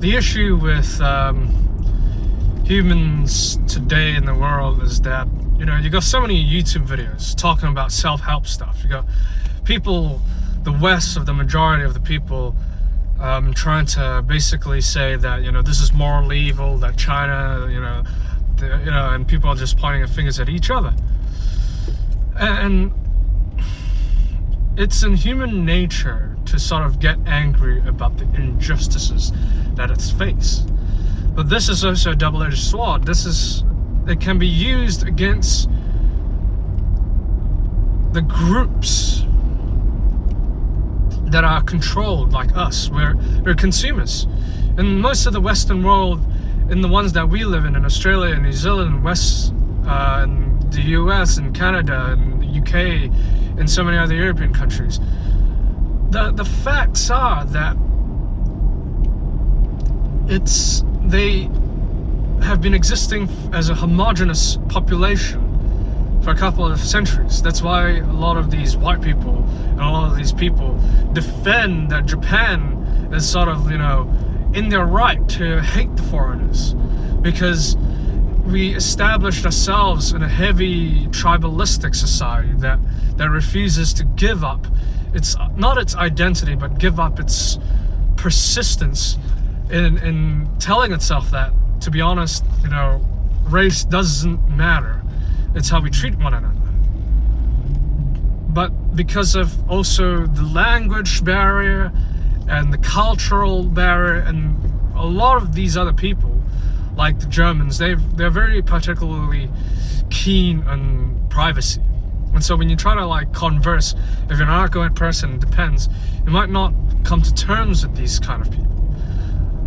the issue with humans today in the world is that, you got so many YouTube videos talking about self-help stuff. You got people, the West, of the majority of the people, trying to basically say that, this is morally evil, that China, and people are just pointing fingers at each other. And it's in human nature to sort of get angry about the injustices that it's faced. But this is also a double-edged sword. It can be used against the groups that are controlled like us. We're consumers. In most of the Western world, in the ones that we live in Australia, New Zealand, and the US and Canada and the UK and so many other European countries, the facts are that they have been existing as a homogenous population for a couple of centuries. That's why a lot of these white people and a lot of these people defend that Japan is sort of, in their right to hate the foreigners, because we established ourselves in a heavy tribalistic society that refuses to give up not its identity, but give up its persistence in telling itself that, to be honest, race doesn't matter. It's how we treat one another. But because of also the language barrier and the cultural barrier, and a lot of these other people, like the Germans, they're very particularly keen on privacy. And so when you try to converse, if you're an outgoing person, it depends, you might not come to terms with these kind of people.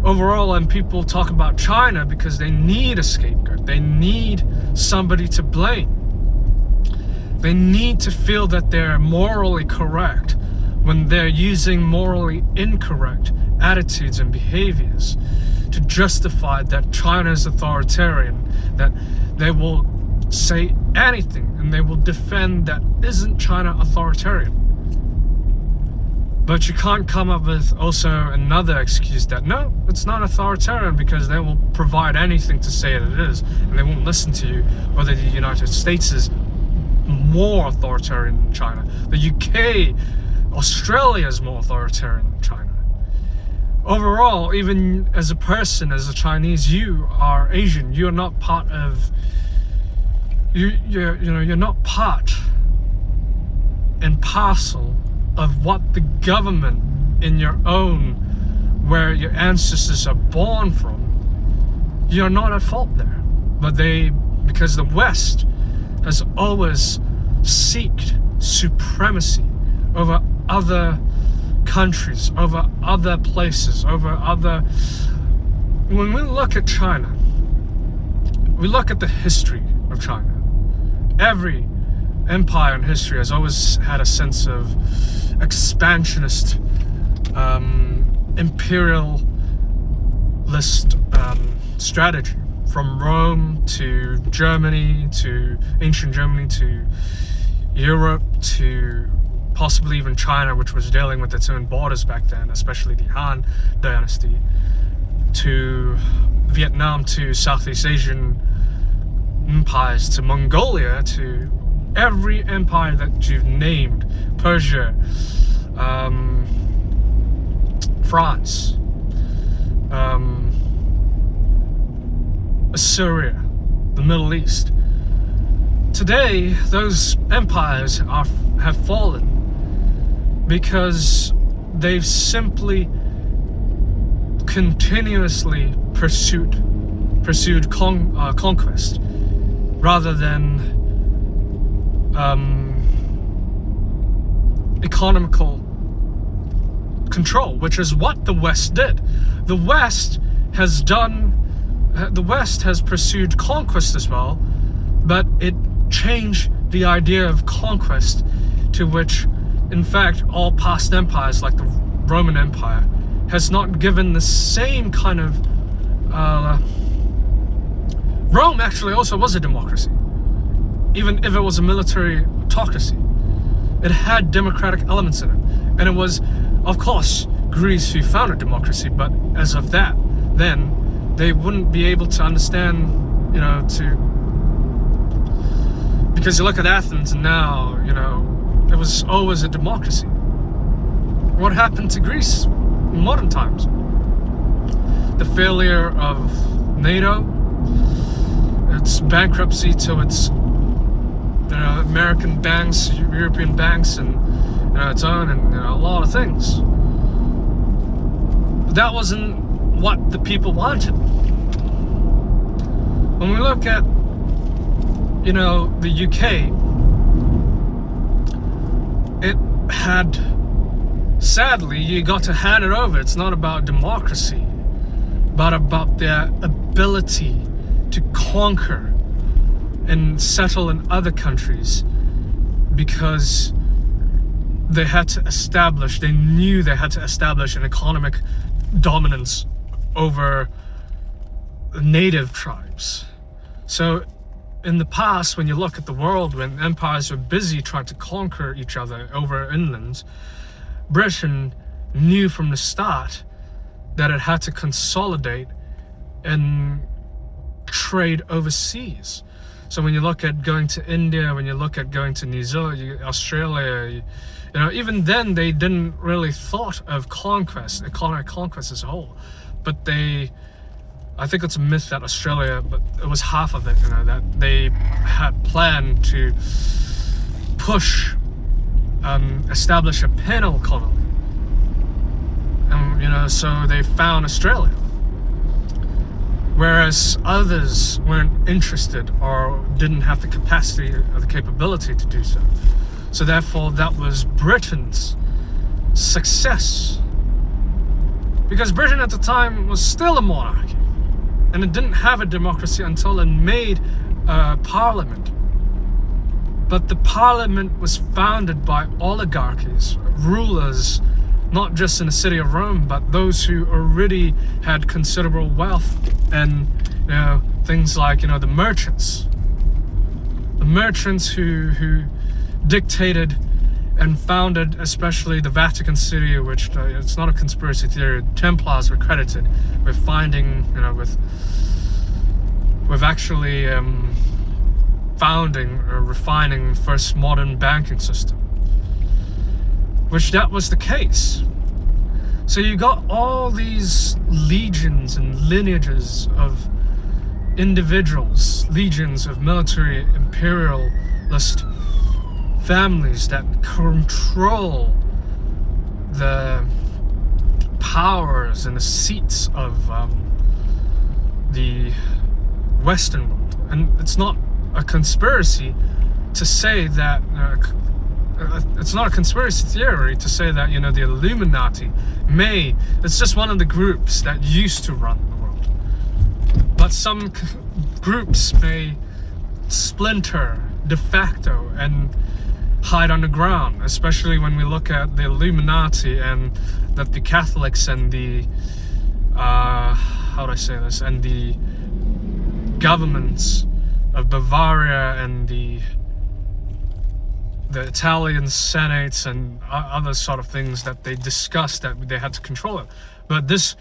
Overall, and people talk about China because they need a scapegoat. They need somebody to blame. They need to feel that they're morally correct when they're using morally incorrect attitudes and behaviors to justify that China is authoritarian, that they will say anything and they will defend that isn't China authoritarian. But you can't come up with also another excuse that, no, it's not authoritarian, because they will provide anything to say that it is, and they won't listen to you, whether the United States is more authoritarian than China. The UK, Australia is more authoritarian than China. Overall, even as a person, as a Chinese, you are Asian. You're not part of, you're not part and parcel of what the government in your own, where your ancestors are born from. You're not at fault there. But because the West has always sought supremacy over other countries, over other places, when we look at China, we look at the history of China. Every empire in history has always had a sense of expansionist, imperialist strategy, from Rome to Germany, to ancient Germany, to Europe, to possibly even China, which was dealing with its own borders back then, especially the Han dynasty, to Vietnam, to Southeast Asian empires, to Mongolia, to every empire that you've named, Persia, France, Assyria, the Middle East. Today, those empires have fallen because they've simply continuously pursued conquest rather than economical control, which is what the West did. The West has pursued conquest as well, but it changed the idea of conquest, to which, in fact, all past empires, like the Roman Empire, has not given the same kind of... Rome actually also was a democracy, even if it was a military autocracy. It had democratic elements in it. And it was, of course, Greece who founded democracy, but as of that, then, they wouldn't be able to understand, because you look at Athens and now, it was always a democracy. What happened to Greece in modern times? The failure of NATO, its bankruptcy to its American banks, European banks, and its own, and a lot of things. But that wasn't what the people wanted. When we look at the UK, it had, sadly, you got to hand it over. It's not about democracy, but about their ability to conquer and settle in other countries, because they knew they had to establish an economic dominance over native tribes. So in the past, when you look at the world, when empires were busy trying to conquer each other over inland, Britain knew from the start that it had to consolidate and trade overseas. So when you look at going to India, when you look at going to New Zealand, Australia, even then they didn't really thought of conquest, economic conquest as a whole. But I think it's a myth that Australia, but it was half of it, that they had planned to establish a penal colony. And, so they found Australia. Whereas others weren't interested or didn't have the capacity or the capability to do so. So therefore, that was Britain's success. Because Britain at the time was still a monarchy. And it didn't have a democracy until it made a parliament. But the parliament was founded by oligarchies, rulers, not just in the city of Rome, but those who already had considerable wealth, and things like the merchants who dictated and founded, especially the Vatican City, which it's not a conspiracy theory. Templars were credited with finding, with actually founding or refining the first modern banking system. Which that was the case. So you got all these legions and lineages of individuals, legions of military imperialist families that control the powers and the seats of the Western world. And it's not a conspiracy to say that it's not a conspiracy theory to say that the Illuminati it's just one of the groups that used to run the world, but some groups may splinter de facto and hide underground, especially when we look at the Illuminati and that the Catholics and the and the governments of Bavaria and the Italian senates and other sort of things that they discussed that they had to control it. But this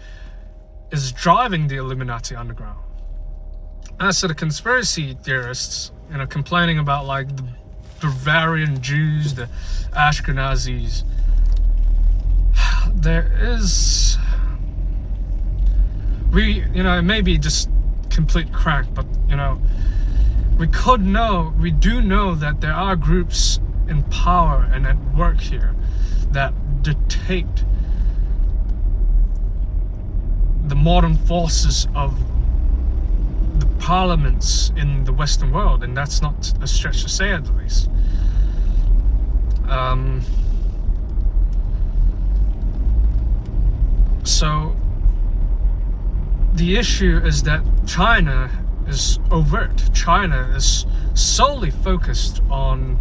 is driving the Illuminati underground. As to the conspiracy theorists, complaining about like the Bavarian Jews, the Ashkenazis, there is, it may be just complete crack, but we do know that there are groups in power and at work here that dictate the modern forces of the parliaments in the Western world, and that's not a stretch to say, at the least. So the issue is that China is overt. China is solely focused on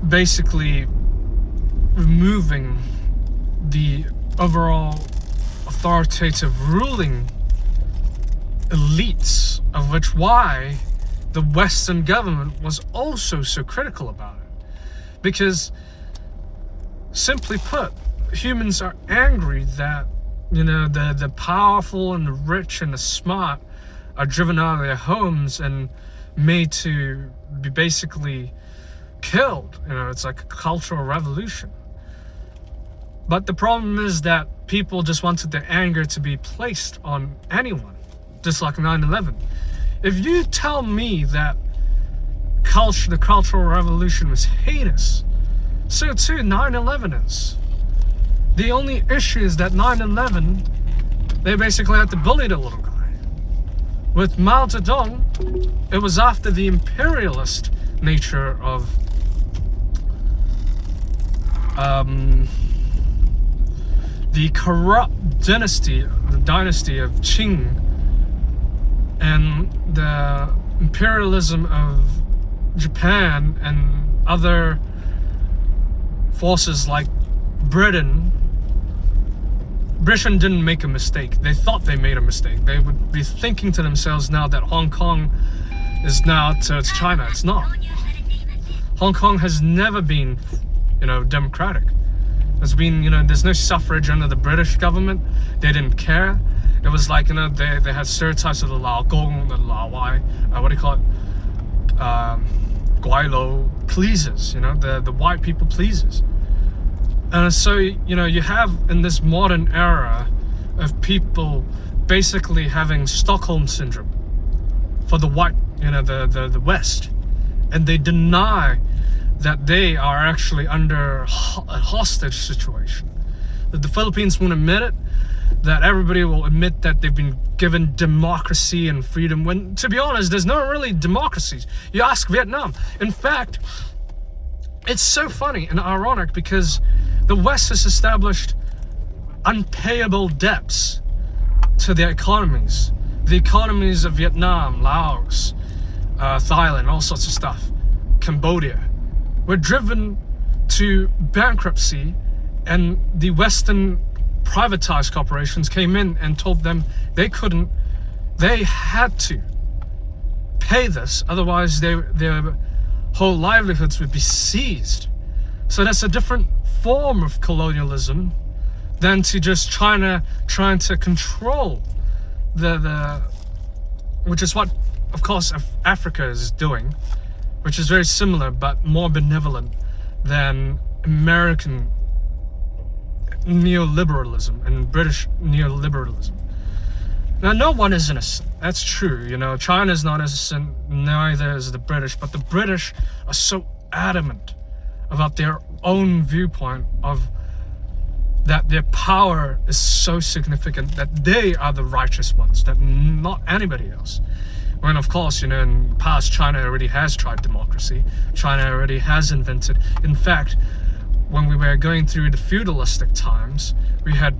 basically removing the overall authoritative ruling elites, of which why the Western government was also so critical about it. Because, simply put, humans are angry that the powerful and the rich and the smart are driven out of their homes and made to be basically killed. It's like a cultural revolution. But the problem is that people just wanted their anger to be placed on anyone, just like 9/11. If you tell me that the Cultural Revolution was heinous, so too 9/11 is. The only issue is that 9/11, they basically had to bully the little guy. With Mao Zedong, it was after the imperialist nature of the corrupt dynasty, the dynasty of Qing, and the imperialism of Japan and other forces like Britain. Britain didn't make a mistake. They thought they made a mistake. They would be thinking to themselves now that Hong Kong is now to China. It's not. Hong Kong has never been, democratic. There's been, there's no suffrage under the British government. They didn't care. It was like, they had stereotypes of the Lao Gong, the Lao Wai, what do you call it? Guai Lo pleasers, the white people pleasers. And so, you have in this modern era of people basically having Stockholm syndrome for the white, the West. And they deny that they are actually under a hostage situation. That the Philippines won't admit it, that everybody will admit that they've been given democracy and freedom, when, to be honest, there's no really democracies. You ask Vietnam. In fact, it's so funny and ironic because the West has established unpayable debts to their economies. The economies of Vietnam, Laos, Thailand, all sorts of stuff, Cambodia, were driven to bankruptcy, and the Western privatized corporations came in and told them they had to pay this, otherwise their whole livelihoods would be seized. So that's a different form of colonialism than to just China trying to control the which is what, of course, Africa is doing, which is very similar but more benevolent than American neoliberalism and British neoliberalism. Now, no one is innocent. That's true. China is not innocent, neither is the British. But the British are so adamant about their own viewpoint of that their power is so significant that they are the righteous ones, that not anybody else. When, of course, in the past, China already has tried democracy. China already has invented. In fact, when we were going through the feudalistic times, we had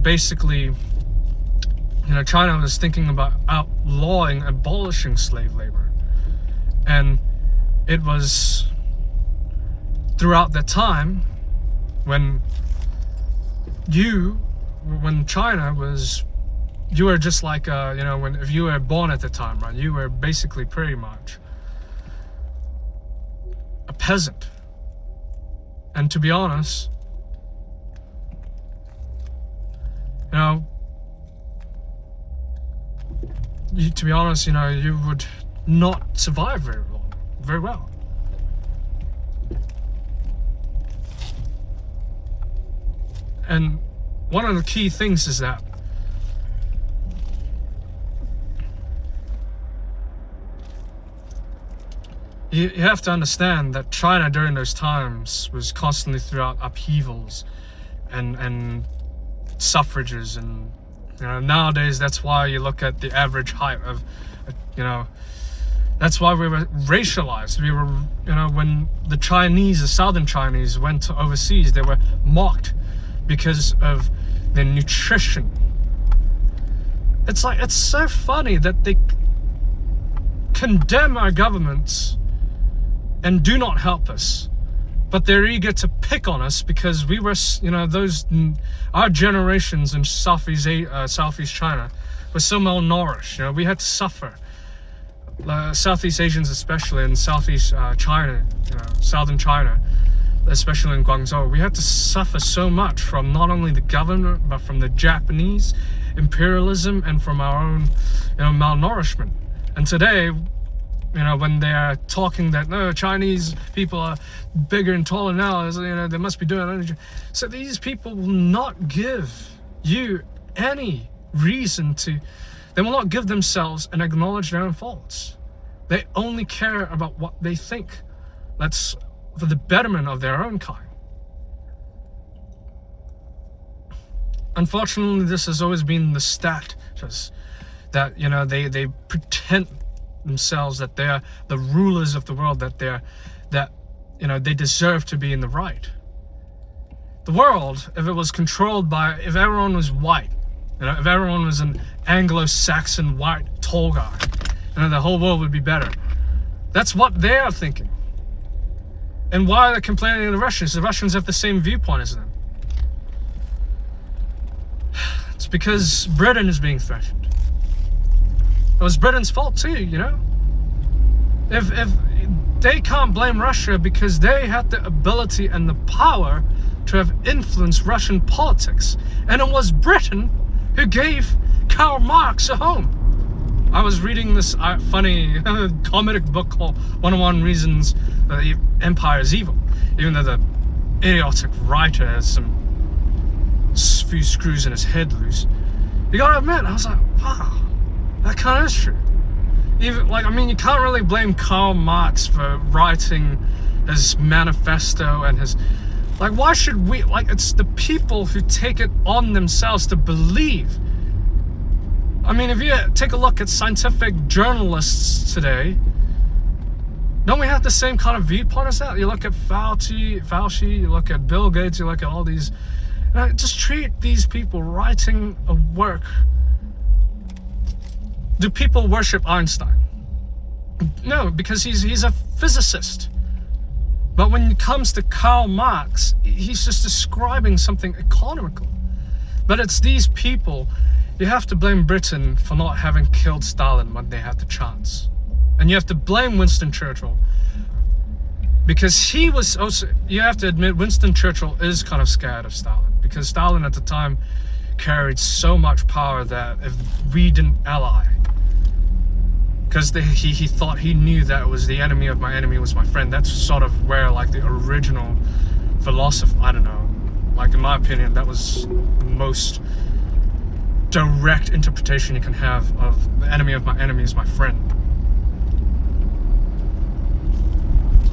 basically, China was thinking about outlawing, abolishing slave labor. And it was throughout that time when China was, you were just like, if you were born at the time, right, you were basically pretty much a peasant. And to be honest, you would not survive very well. And one of the key things is that you have to understand that China during those times was constantly throughout upheavals and suffrages, and nowadays that's why you look at the average height of that's why we were racialized. We were, when the Southern Chinese went to overseas, they were mocked because of their nutrition. It's so funny that they condemn our governments and do not help us, but they're eager to pick on us because we were, our generations in Southeast China were so malnourished. We had to suffer. Southeast Asians especially, in Southeast China, Southern China, especially in Guangzhou, we had to suffer so much from not only the government, but from the Japanese imperialism and from our own, malnourishment. And today, when they're talking that, no, Chinese people are bigger and taller now, they must be doing energy. So these people will not give you any reason to, they will not give themselves and acknowledge their own faults. They only care about what they think. That's for the betterment of their own kind. Unfortunately, this has always been the status that, they pretend themselves that they're the rulers of the world, that they deserve to be in the right. The world, if it was controlled by, if everyone was white, if everyone was an Anglo-Saxon white tall guy, the whole world would be better. That's what they are thinking. And why are they complaining to the Russians? The Russians have the same viewpoint as them. It's because Britain is being threatened. It was Britain's fault too, If they can't blame Russia because they had the ability and the power to have influenced Russian politics. And it was Britain who gave Karl Marx a home. I was reading this funny comic book called 101 Reasons That the Empire is Evil. Even though the idiotic writer has some few screws in his head loose. You gotta admit, I was like, wow, that kind of is true. Even you can't really blame Karl Marx for writing his manifesto and his, why should we, it's the people who take it on themselves to believe. If you take a look at scientific journalists today, don't we have the same kind of viewpoint as that? You look at Fauci, you look at Bill Gates, you look at all these, just treat these people writing a work. Do people worship Einstein? No, because he's a physicist. But when it comes to Karl Marx, he's just describing something economical. But it's these people. You have to blame Britain for not having killed Stalin when they had the chance. And you have to blame Winston Churchill. Because he was also, you have to admit, Winston Churchill is kind of scared of Stalin. Because Stalin at the time carried so much power that if we didn't ally, because he thought, he knew that it was the enemy of my enemy was my friend. That's sort of where the original philosophy, I don't know, in my opinion, that was the most direct interpretation you can have of the enemy of my enemy is my friend.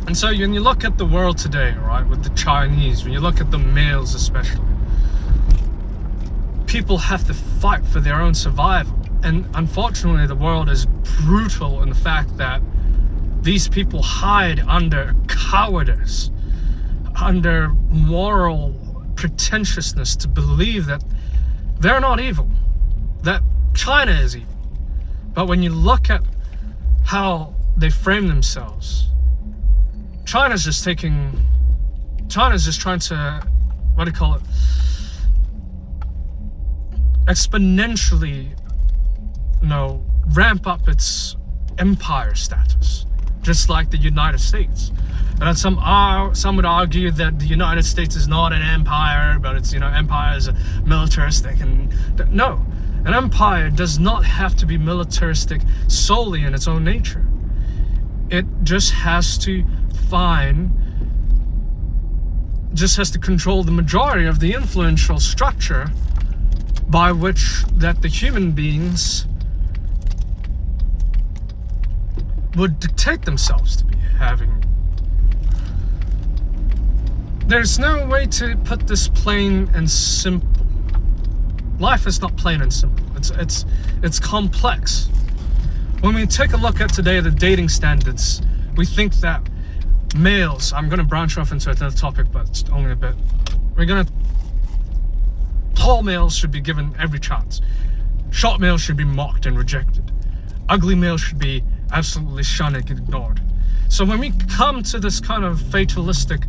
And so when you look at the world today, right, with the Chinese, when you look at the males especially, people have to fight for their own survival. And unfortunately, the world is brutal in the fact that these people hide under cowardice, under moral pretentiousness to believe that they're not evil, that China is evil. But when you look at how they frame themselves, China's just trying to, exponentially, ramp up its empire status, just like the United States. And some would argue that the United States is not an empire, but it's, empire is militaristic. And no, an empire does not have to be militaristic solely in its own nature. It just has to control the majority of the influential structure by which that the human beings would dictate themselves to be having. There's no way to put this plain and simple. Life is not plain and simple. It's complex. When we take a look at today the dating standards, we think that males, I'm going to branch off into another topic, but it's only a bit. Tall males should be given every chance. Short males should be mocked and rejected. Ugly males should be absolutely shunned and ignored. So when we come to this kind of fatalistic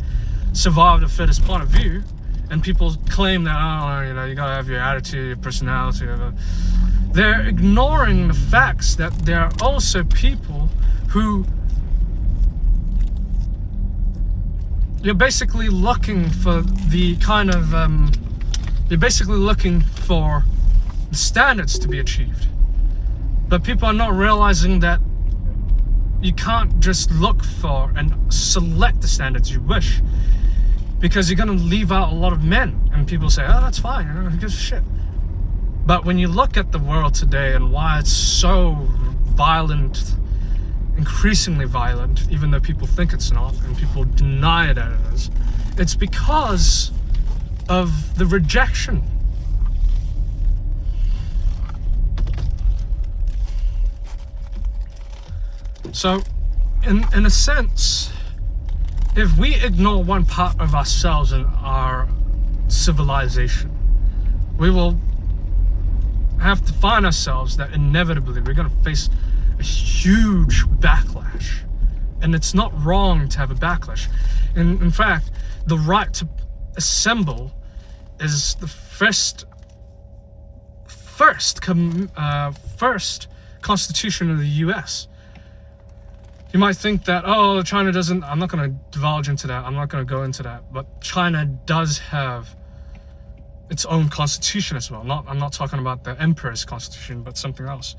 survival of the fittest point of view, and people claim that, you gotta have your attitude, your personality, they're ignoring the facts that there are also people who you're basically looking for the kind of you're basically looking for the standards to be achieved, but people are not realizing that you can't just look for and select the standards you wish, because you're going to leave out a lot of men, and people say, oh, that's fine, who gives a shit. But when you look at the world today and why it's so violent, increasingly violent, even though people think it's not and people deny that it is, it's because of the rejection. So, in a sense, if we ignore one part of ourselves and our civilization, we will have to find ourselves that inevitably we're going to face a huge backlash. And it's not wrong to have a backlash. In fact, the right to assemble is the first constitution of the US. You might think that, oh, China doesn't, I'm not going to divulge into that, I'm not going to go into that, but China does have its own constitution as well. I'm not talking about the emperor's constitution, but something else.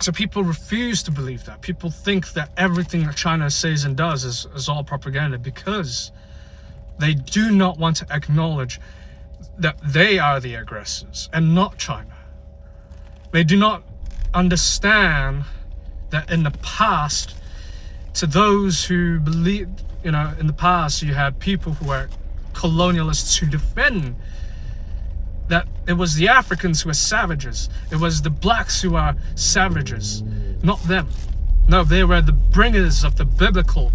So people refuse to believe that. People think that everything that China says and does is all propaganda, because they do not want to acknowledge that they are the aggressors and not China. They do not understand that in the past, to those who believe, in the past you had people who were colonialists who defend that it was the Africans who were savages, it was the blacks who are savages, not them. No, they were the bringers of the biblical,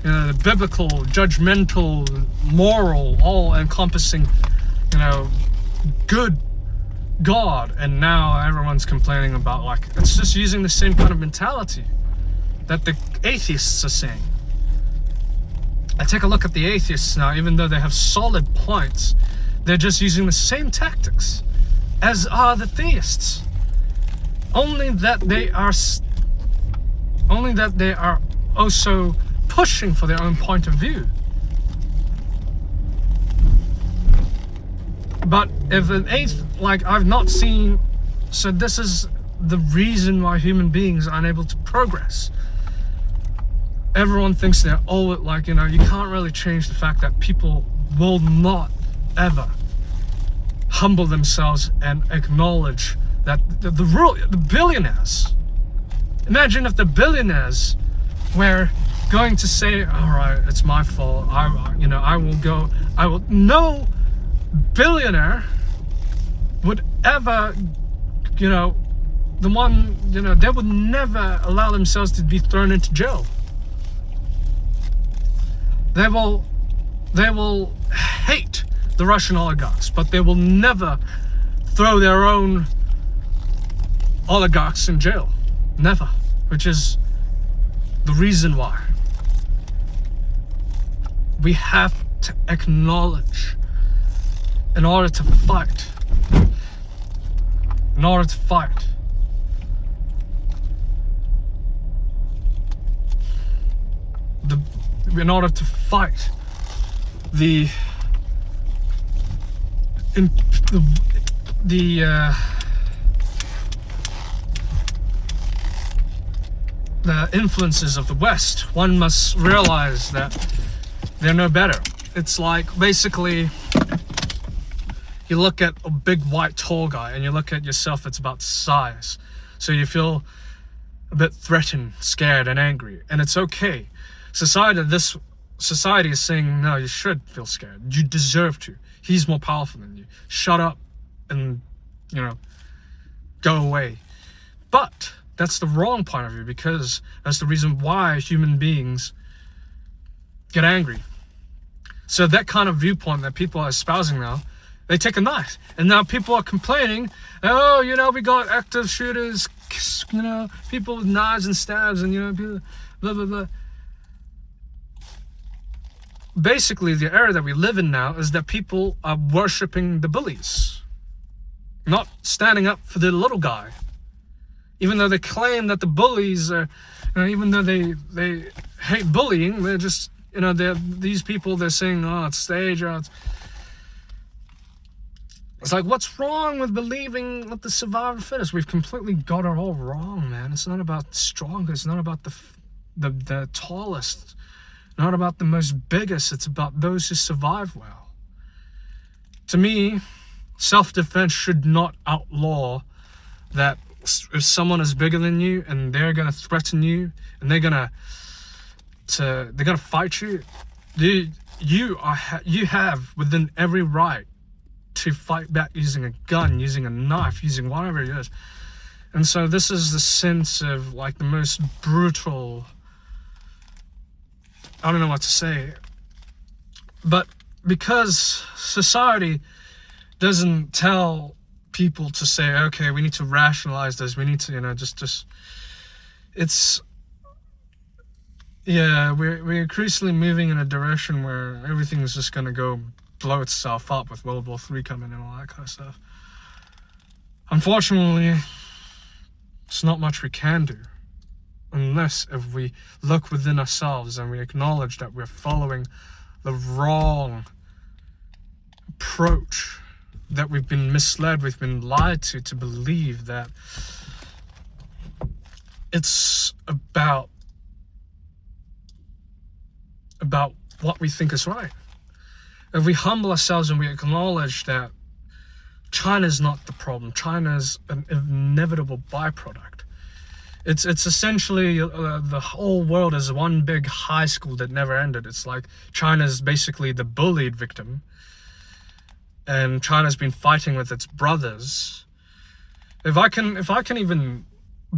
the biblical, judgmental, moral, all-encompassing, good God. And now everyone's complaining about, like, it's just using the same kind of mentality that the atheists are saying. I take a look at the atheists now, even though they have solid points, they're just using the same tactics as are the theists. Only that they are also pushing for their own point of view. But if an atheist, like, I've not seen, so this is the reason why human beings are unable to progress. Everyone thinks they're all, like, you can't really change the fact that people will not ever humble themselves and acknowledge that the billionaires, imagine if the billionaires were going to say, all right, it's my fault, no billionaire would ever, they would never allow themselves to be thrown into jail. They will hate the Russian oligarchs, but they will never throw their own oligarchs in jail. Never. Which is the reason why we have to acknowledge, in order to fight, in order to fight the influences of the West, one must realize that they're no better. It's like, basically, you look at a big white tall guy and you look at yourself, it's about size. So you feel a bit threatened, scared, and angry. And it's okay. This society is saying, no, you should feel scared. You deserve to. He's more powerful than you. Shut up and, go away. But that's the wrong point of view, because that's the reason why human beings get angry. So that kind of viewpoint that people are espousing now, they take a knife. And now people are complaining, oh, we got active shooters, people with knives and stabs and, blah, blah, blah. Basically, the era that we live in now is that people are worshipping the bullies, not standing up for the little guy. Even though they claim that the bullies are, even though they hate bullying, they're just, these people, they're saying, oh, it's stage, it's like, what's wrong with believing that the survivor of the fittest? We've completely got it all wrong, man. It's not about the strongest. It's not about the tallest. Not about the most biggest. It's about those who survive well. To me, self-defense should not outlaw that if someone is bigger than you and they're gonna threaten you and they're gonna fight you, you have within every right to fight back using a gun, using a knife, using whatever it is. And so this is the sense of like the most brutal, I don't know what to say, but because society doesn't tell people to say, okay, we need to rationalize this, we need to, we're increasingly moving in a direction where everything is just going to go blow itself up with World War III coming and all that kind of stuff. Unfortunately, it's not much we can do unless if we look within ourselves and we acknowledge that we're following the wrong approach, that we've been misled, we've been lied to believe that it's about what we think is right. If we humble ourselves and we acknowledge that China's not the problem, China's an inevitable byproduct. It's essentially the whole world is one big high school that never ended. It's like China's basically the bullied victim, and China's been fighting with its brothers. If I can even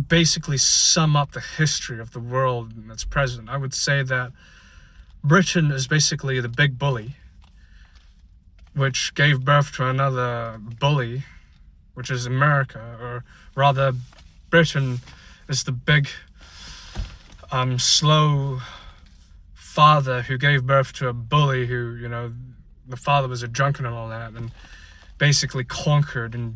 basically sum up the history of the world in its present, I would say that Britain is basically the big bully, which gave birth to another bully, which is America, or rather Britain is the big slow father who gave birth to a bully who, the father was a drunkard and all that, and basically conquered and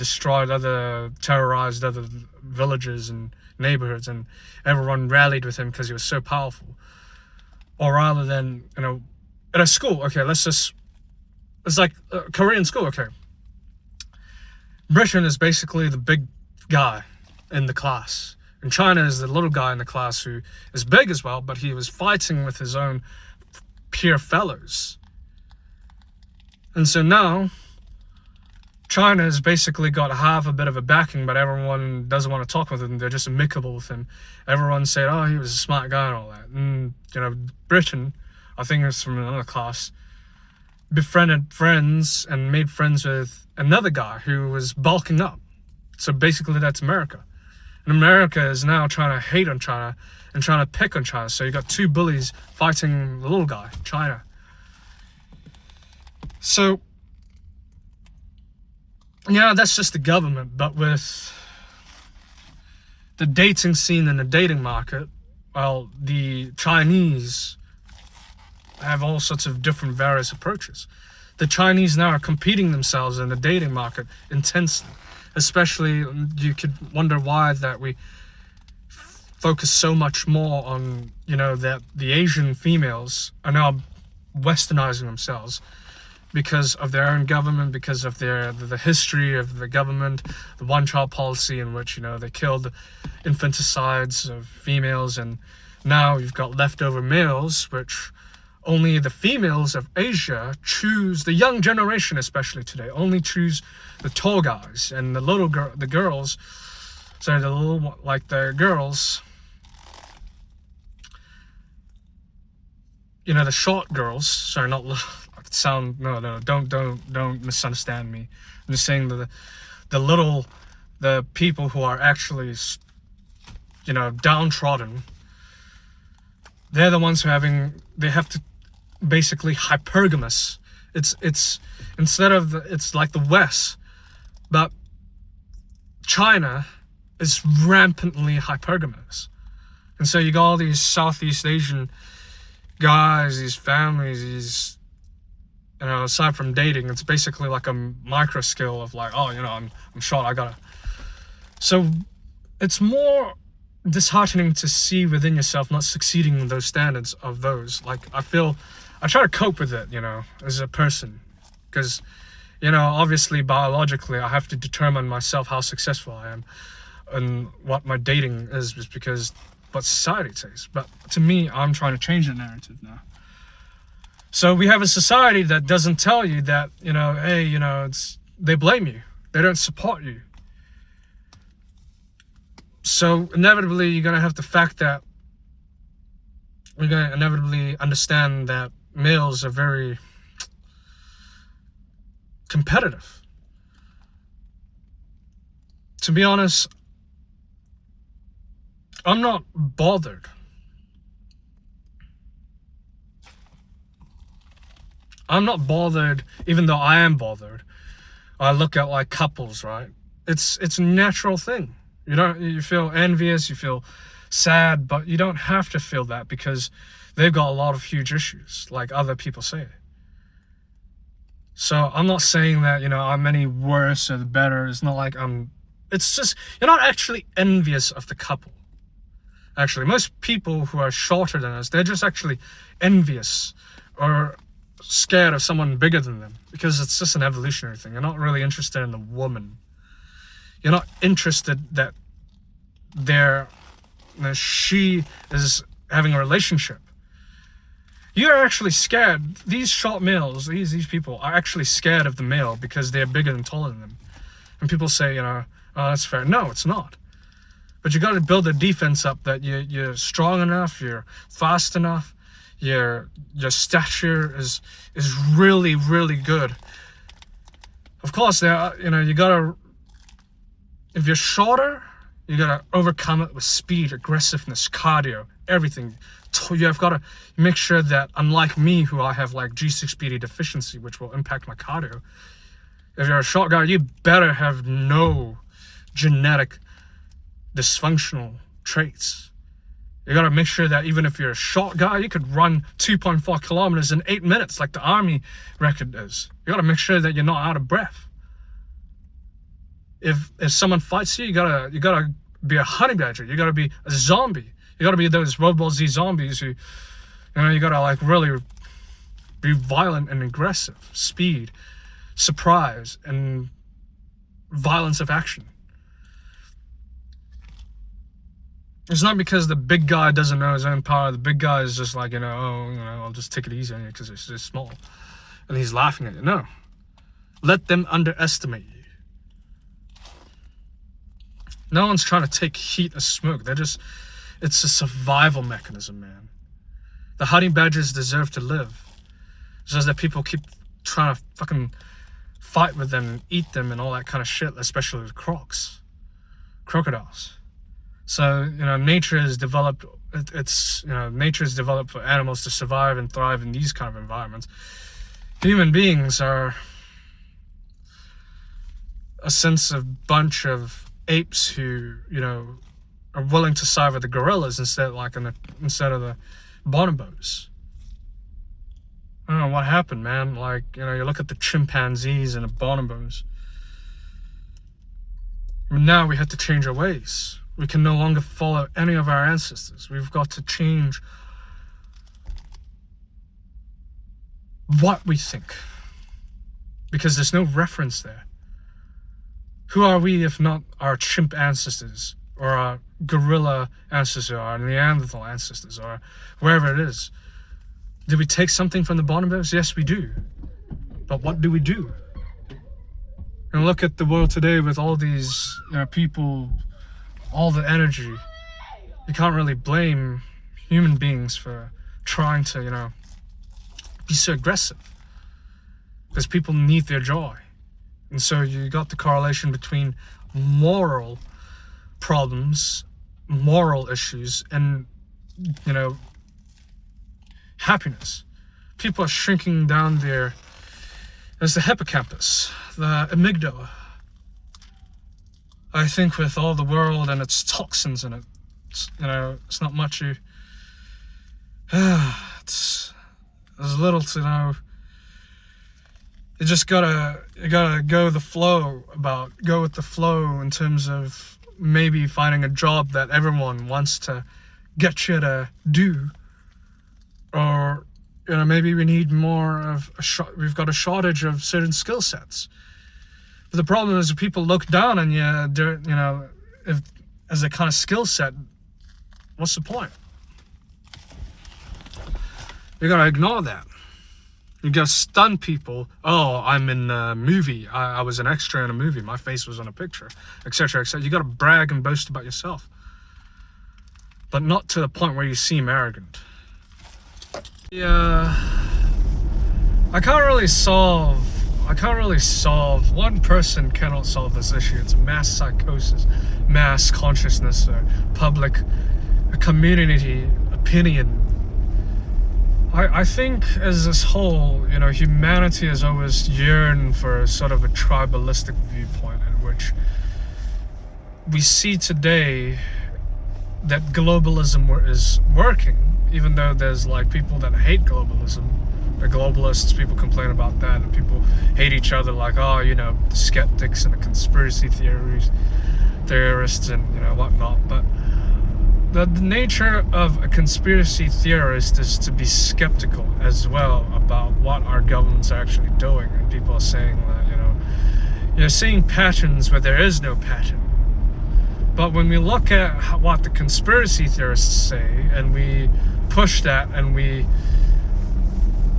terrorized other villages and neighborhoods, and everyone rallied with him because he was so powerful. Or rather than, at a school, okay, it's like a Korean school, okay. Britain is basically the big guy in the class, and China is the little guy in the class who is big as well, but he was fighting with his own peer fellows. And so now, China has basically got half a bit of a backing, but everyone doesn't want to talk with him. They're just amicable with him. Everyone said, oh, he was a smart guy and all that. And, Britain, I think it's from another class, befriended friends and made friends with another guy who was bulking up. So basically that's America. And America is now trying to hate on China and trying to pick on China. So you got two bullies fighting the little guy, China. So, yeah, that's just the government. But with the dating scene and the dating market, well, the Chinese have all sorts of different various approaches. The Chinese now are competing themselves in the dating market intensely. Especially, you could wonder why that we focus so much more on, that the Asian females are now westernizing themselves because of their own government, because of the history of the government, the one-child policy in which, they killed infanticides of females, and now you've got leftover males, which only the females of Asia choose, the young generation especially today, only choose the tall guys, and the girls, the short girls, don't misunderstand me. I'm just saying the people who are actually, downtrodden, they're the ones they have to basically hypergamous. It's like the West, but China is rampantly hypergamous. And so you got all these Southeast Asian guys, these families, aside from dating, it's basically like a micro skill of like, oh, I'm short, I gotta. So it's more disheartening to see within yourself not succeeding in those standards of those. Like, I try to cope with it, as a person, because, obviously biologically I have to determine myself how successful I am and what my dating is because what society says. But to me, I'm trying to change the narrative now. So we have a society that doesn't tell you that, hey, they blame you. They don't support you. So inevitably, you're going to have to you're going to inevitably understand that males are very competitive. To be honest, I'm not bothered. I'm not bothered, even though I am bothered. I look at like couples, right? It's a natural thing. You feel envious, you feel sad, but you don't have to feel that because they've got a lot of huge issues, like other people say. So I'm not saying that, I'm any worse or better. It's not like it's just, you're not actually envious of the couple. Actually, most people who are shorter than us, they're just actually envious or scared of someone bigger than them because it's just an evolutionary thing. You're not really interested in the woman. You're not interested that she is having a relationship. You're actually scared. These short males, these people are actually scared of the male because they're bigger and taller than them. And people say, oh, that's fair. No, it's not. But you got to build a defense up that you're strong enough, you're fast enough, your stature is really, really good. Of course, you gotta, if you're shorter, you gotta overcome it with speed, aggressiveness, cardio, everything. You have got to make sure that, unlike me, who I have like G6PD deficiency, which will impact my cardio, if you're a short guy, you better have no genetic dysfunctional traits. You gotta make sure that even if you're a short guy, you could run 2.4 kilometers in 8 minutes like the army record is. You gotta make sure that you're not out of breath. If someone fights you, you gotta be a honey badger. You gotta be a zombie. You gotta be those World War Z zombies who, you gotta like really be violent and aggressive, speed, surprise, and violence of action. It's not because the big guy doesn't know his own power. The big guy is just like, I'll just take it easy on you because it's just small. And he's laughing at you. No. Let them underestimate you. No one's trying to take heat or smoke. It's a survival mechanism, man. The honey badgers deserve to live. It's just that people keep trying to fucking fight with them and eat them and all that kind of shit, especially with crocodiles. So, nature is developed for animals to survive and thrive in these kind of environments. Human beings are a sense of bunch of apes who, are willing to side with the gorillas instead of the bonobos. I don't know what happened, man. Like, you look at the chimpanzees and the bonobos. Now we have to change our ways. We can no longer follow any of our ancestors. We've got to change what we think. Because there's no reference there. Who are we if not our chimp ancestors, or our gorilla ancestors, or our Neanderthal ancestors, or wherever it is? Did we take something from the bonobos? Yes, we do. But what do we do? And look at the world today with all these people, all the energy. You can't really blame human beings for trying to, be so aggressive. Because people need their joy. And so you got the correlation between moral problems, moral issues, and, happiness. People are shrinking down there's the hippocampus, the amygdala. I think with all the world and its toxins in it, it's not much there's little to know. You just gotta go with the flow in terms of maybe finding a job that everyone wants to get you to do, or maybe we need more of we've got a shortage of certain skill sets. But the problem is, if people look down on you, if as a kind of skill set, what's the point? You gotta ignore that. You gotta stun people. Oh, I'm in a movie. I was an extra in a movie. My face was on a picture, etc., etc. You gotta brag and boast about yourself, but not to the point where you seem arrogant. Yeah, I can't really solve. One person cannot solve this issue. It's mass psychosis, mass consciousness, public community opinion. I think as this whole, humanity has always yearned for a sort of a tribalistic viewpoint in which we see today that globalism is working, even though there's like people that hate globalism. The globalists, people complain about that, and people hate each other like, the skeptics and the conspiracy theorists and whatnot. But the nature of a conspiracy theorist is to be skeptical as well about what our governments are actually doing. And people are saying that, you're seeing patterns where there is no pattern. But when we look at what the conspiracy theorists say, and we push that, and we,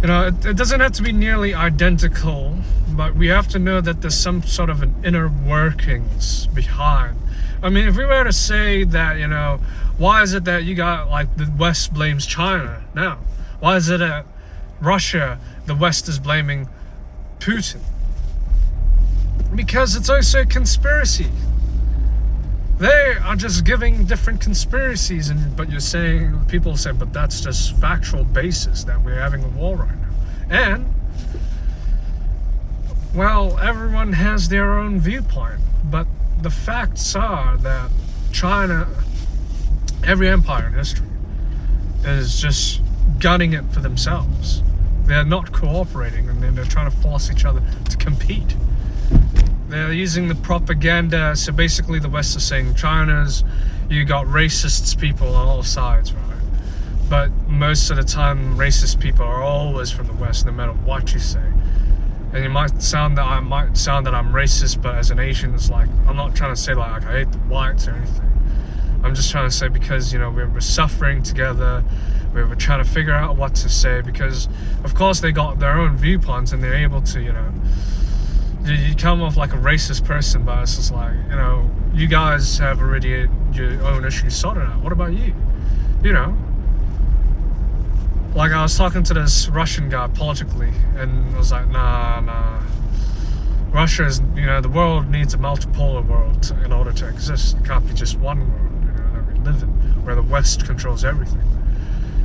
it doesn't have to be nearly identical, but we have to know that there's some sort of an inner workings behind. I mean, if we were to say that, why is it that you got, the West blames China now? Why is it that Russia, the West is blaming Putin? Because it's also a conspiracy. They are just giving different conspiracies, but people say, but that's just factual basis that we're having a war right now. And, well, everyone has their own viewpoint, but the facts are that China, every empire in history, is just gunning it for themselves. They're not cooperating, and they're trying to force each other to compete. They're using the propaganda. So basically the West is saying you got racist people on all sides, right? But most of the time racist people are always from the West, no matter what you say. And it might sound that I'm racist, but as an Asian, it's like, I'm not trying to say I hate the whites or anything. I'm just trying to say because, we're suffering together. We were trying to figure out what to say because, of course, they got their own viewpoints and they're able to, you come off like a racist person, but it's just like, you guys have already your own issues sorted out. What about you? Like I was talking to this Russian guy politically, and I was like, nah. Russia is, the world needs a multipolar world in order to exist. It can't be just one world, that we live in, where the West controls everything.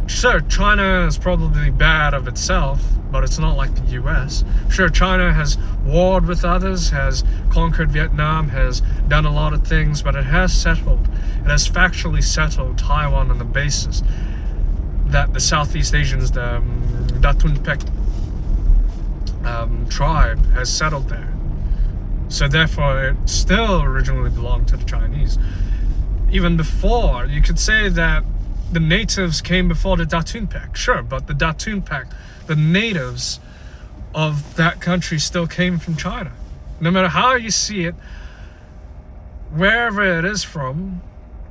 Sure, China is probably bad of itself, but it's not like the US. Sure, China has warred with others, has conquered Vietnam, has done a lot of things, but it has factually settled Taiwan on the basis that the Southeast Asians, the Datun Pek tribe, has settled there. So therefore, it still originally belonged to the Chinese. Even before, you could say that the natives came before the Datun Pek, sure, but the Datun Pek, the natives of that country still came from China. No matter how you see it, wherever it is from,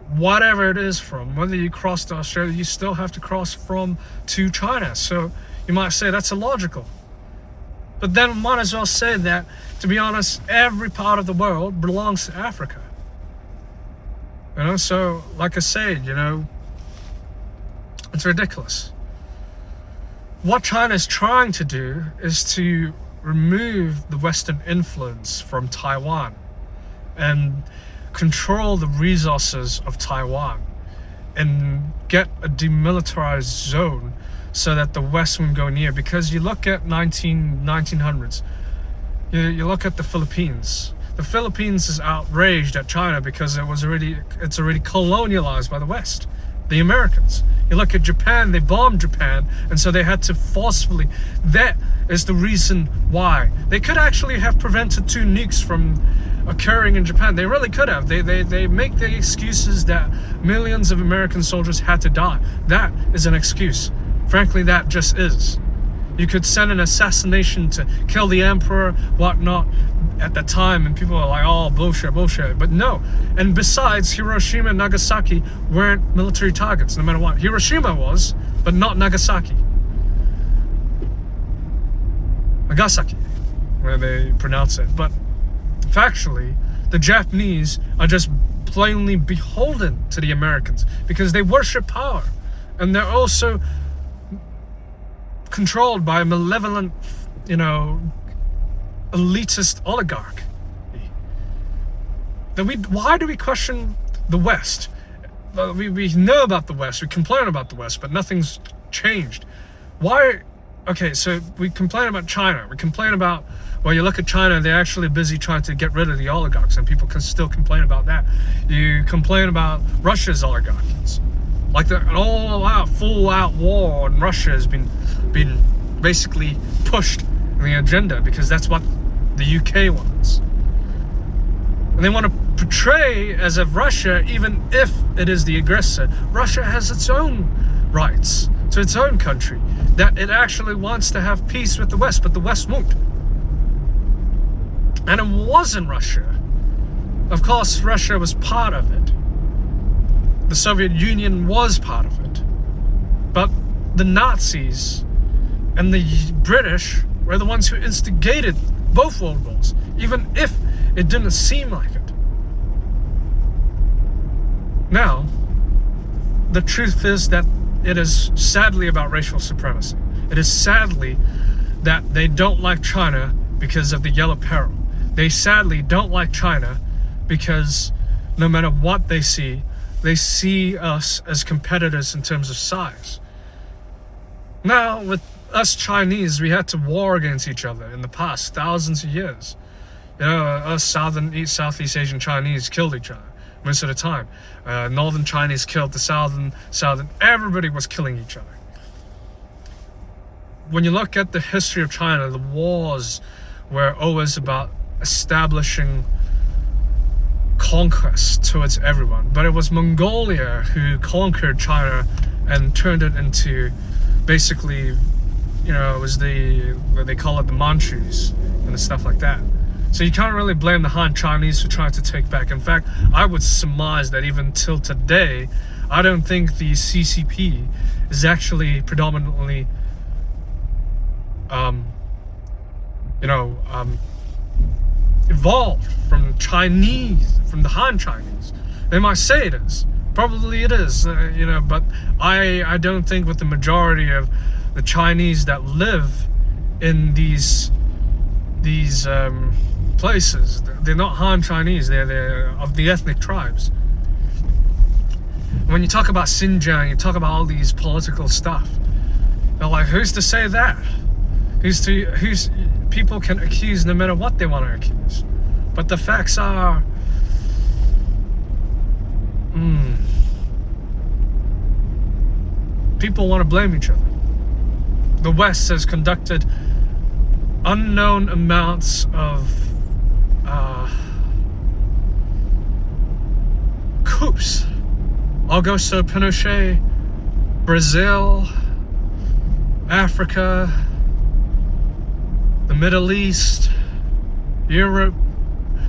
whatever it is from, whether you cross to Australia, you still have to cross to China. So you might say that's illogical. But then we might as well say that, to be honest, every part of the world belongs to Africa. So like I said, it's ridiculous. What China is trying to do is to remove the Western influence from Taiwan and control the resources of Taiwan and get a demilitarized zone so that the West won't go near. Because you look at 1900s, you look at the Philippines. The Philippines is outraged at China because it's already colonialized by the West. the Americans. You look at Japan, they bombed Japan, and so they had to forcefully. That is the reason why. They could actually have prevented 2 nukes from occurring in Japan. They really could have. They make the excuses that millions of American soldiers had to die. That is an excuse. Frankly, that just is. You could send an assassination to kill the emperor, whatnot, at the time, and people are like, oh, bullshit. But no. And besides, Hiroshima and Nagasaki weren't military targets, no matter what. Hiroshima was, but not Nagasaki. Nagasaki, where they pronounce it. But factually, the Japanese are just plainly beholden to the Americans because they worship power. And they're also controlled by a malevolent, elitist oligarch. Why do we question the West? We know about the West, we complain about the West, but nothing's changed. Why? Okay, so we complain about China. We complain about, well, you look at China, they're actually busy trying to get rid of the oligarchs, and people can still complain about that. You complain about Russia's oligarchies. Like an all-out, full-out war on Russia has been basically pushed in the agenda because that's what the UK wants. And they want to portray as if Russia, even if it is the aggressor, Russia has its own rights to its own country, that it actually wants to have peace with the West, but the West won't. And it wasn't Russia. Of course, Russia was part of it. The Soviet Union was part of it. But the Nazis and the British were the ones who instigated both world wars, even if it didn't seem like it. Now, the truth is that it is sadly about racial supremacy. It is sadly that they don't like China because of the yellow peril. They sadly don't like China because no matter what they see us as competitors in terms of size. Now, with us Chinese, we had to war against each other in the past, thousands of years. Us Southeast Asian Chinese killed each other most of the time. Northern Chinese killed the Southern. Everybody was killing each other. When you look at the history of China, the wars were always about establishing conquest towards everyone. But it was Mongolia who conquered China and turned it into basically, it was what they call it, the Manchus and stuff like that. So you can't really blame the Han Chinese for trying to take back. In fact, I would surmise that even till today, I don't think the CCP is actually predominantly, evolved from the Han Chinese. They might say it is. Probably it is, but I don't think with the majority of the Chinese that live in these places, they're not Han Chinese, they're of the ethnic tribes. When you talk about Xinjiang, you talk about all these political stuff. They're like, who's to say that? Who's people can accuse no matter what they want to accuse. But the facts are, people want to blame each other. The West has conducted unknown amounts of coups. Augusto Pinochet, Brazil, Africa, the Middle East, Europe.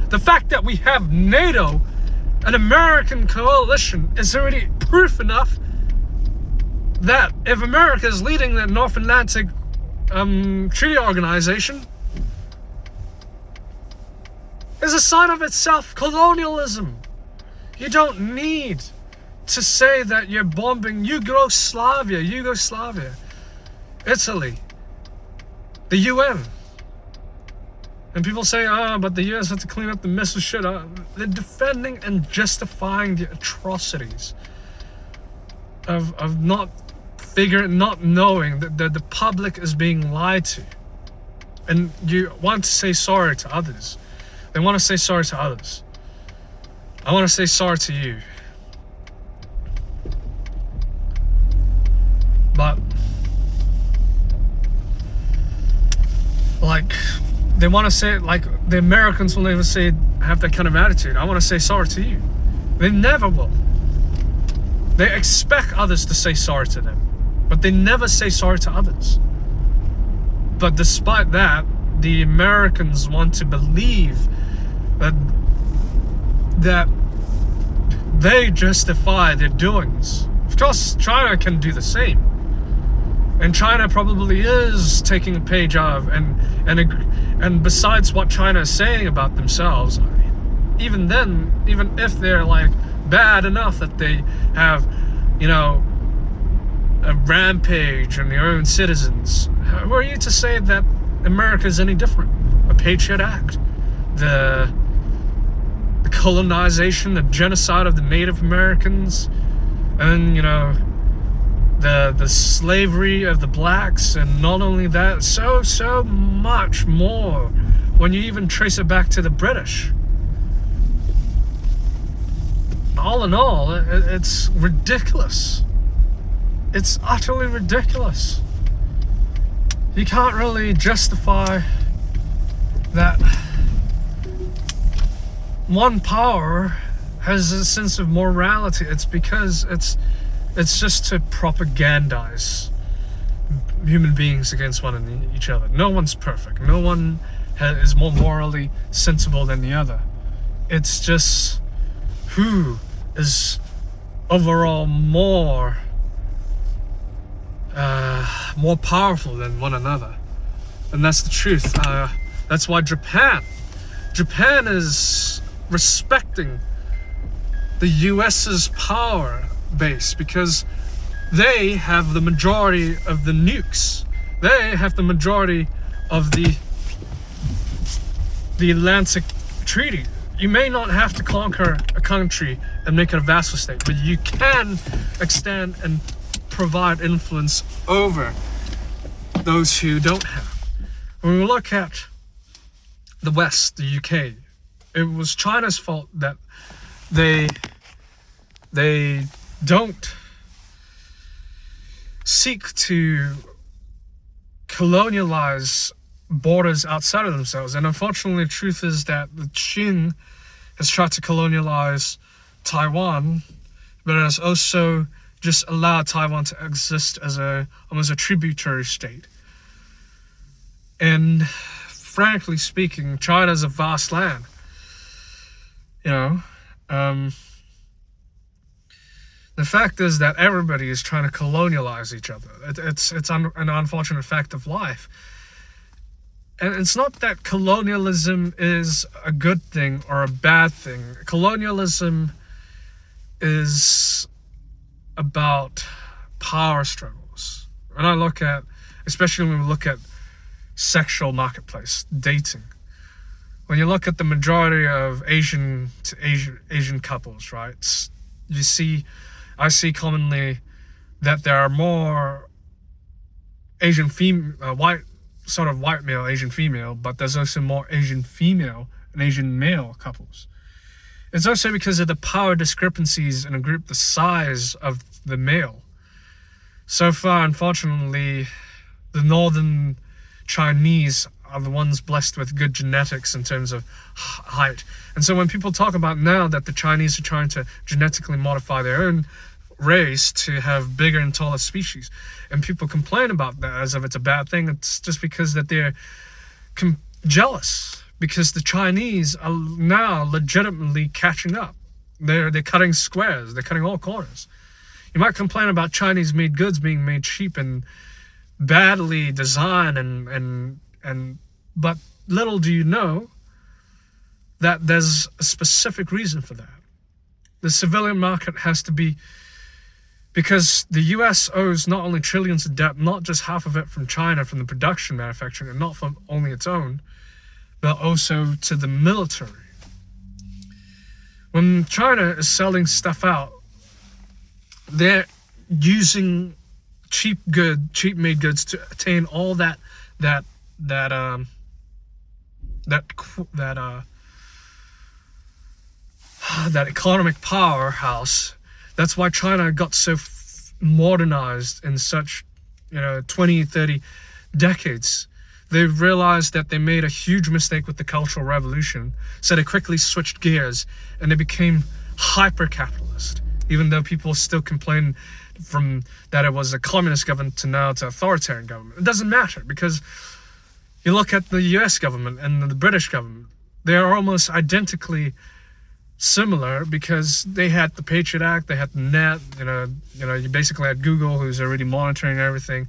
The fact that we have NATO, an American coalition, is already proof enough that if America is leading the North Atlantic Treaty Organization, is a sign of itself colonialism. You don't need to say that you're bombing Yugoslavia, Italy, the UN. And people say, but the US have to clean up the missile shit. They're defending and justifying the atrocities of not knowing that the public is being lied to. And you want to say sorry to others. They want to say sorry to others. I want to say sorry to you. like, they want to say, like, the Americans will never say, have that kind of attitude. I want to say sorry to you. They never will. They expect others to say sorry to them, but they never say sorry to others. But despite that, the Americans want to believe that they justify their doings. Of course, China can do the same. And China probably is taking a page out of, and besides what China is saying about themselves, even then, even if they're like bad enough that they have, you know, a rampage on their own citizens, who are you to say that America is any different? A Patriot Act, the colonization, the genocide of the Native Americans, and, you know, the slavery of the blacks, and not only that, so much more when you even trace it back to the British. All in all, it's ridiculous. It's utterly ridiculous. You can't really justify that one power has a sense of morality. It's because it's just to propagandize human beings against each other. No one's perfect. No one is more morally sensible than the other. It's just who is overall more powerful than one another. And that's the truth. That's why Japan is respecting the US's power base, because they have the majority of the nukes. They have the majority of the Atlantic Treaty. You may not have to conquer a country and make it a vassal state, but you can extend and provide influence over those who don't have. When we look at the West, the UK, it was China's fault that they don't seek to colonialize borders outside of themselves. And unfortunately, the truth is that the Qing has tried to colonialize Taiwan, but it has also just allowed Taiwan to exist as almost a tributary state. And frankly speaking, China is a vast land. You know, the fact is that everybody is trying to colonialize each other. It's an unfortunate fact of life. And it's not that colonialism is a good thing or a bad thing. Colonialism is about power struggles. When I look at, especially when we look at sexual marketplace, dating, when you look at the majority of Asian couples, right, I see commonly that there are more Asian white male, Asian female, but there's also more Asian female and Asian male couples. It's also because of the power discrepancies in a group the size of the male. So far, unfortunately, the northern Chinese are the ones blessed with good genetics in terms of height. And so when people talk about now that the Chinese are trying to genetically modify their own race to have bigger and taller species, and people complain about that as if it's a bad thing, it's just because that they're jealous, because the Chinese are now legitimately catching up. They're cutting squares, they're cutting all corners. You might complain about Chinese made goods being made cheap and badly designed, but little do you know that there's a specific reason for that. The civilian market has to be, because the US owes not only trillions of debt, not just half of it from China, from the production manufacturing, and not from only its own, but also to the military. When China is selling stuff out, they're using cheap made goods to attain all that economic powerhouse. That's why China got so modernized in such 20, 30 decades. they realized that they made a huge mistake with the Cultural Revolution, so they quickly switched gears and they became hyper-capitalist, even though people still complain from that it was a communist government to now to authoritarian government. It doesn't matter, because you look at the US government and the British government, they are almost identically similar, because they had the Patriot Act, they had the net, you basically had Google, who's already monitoring everything.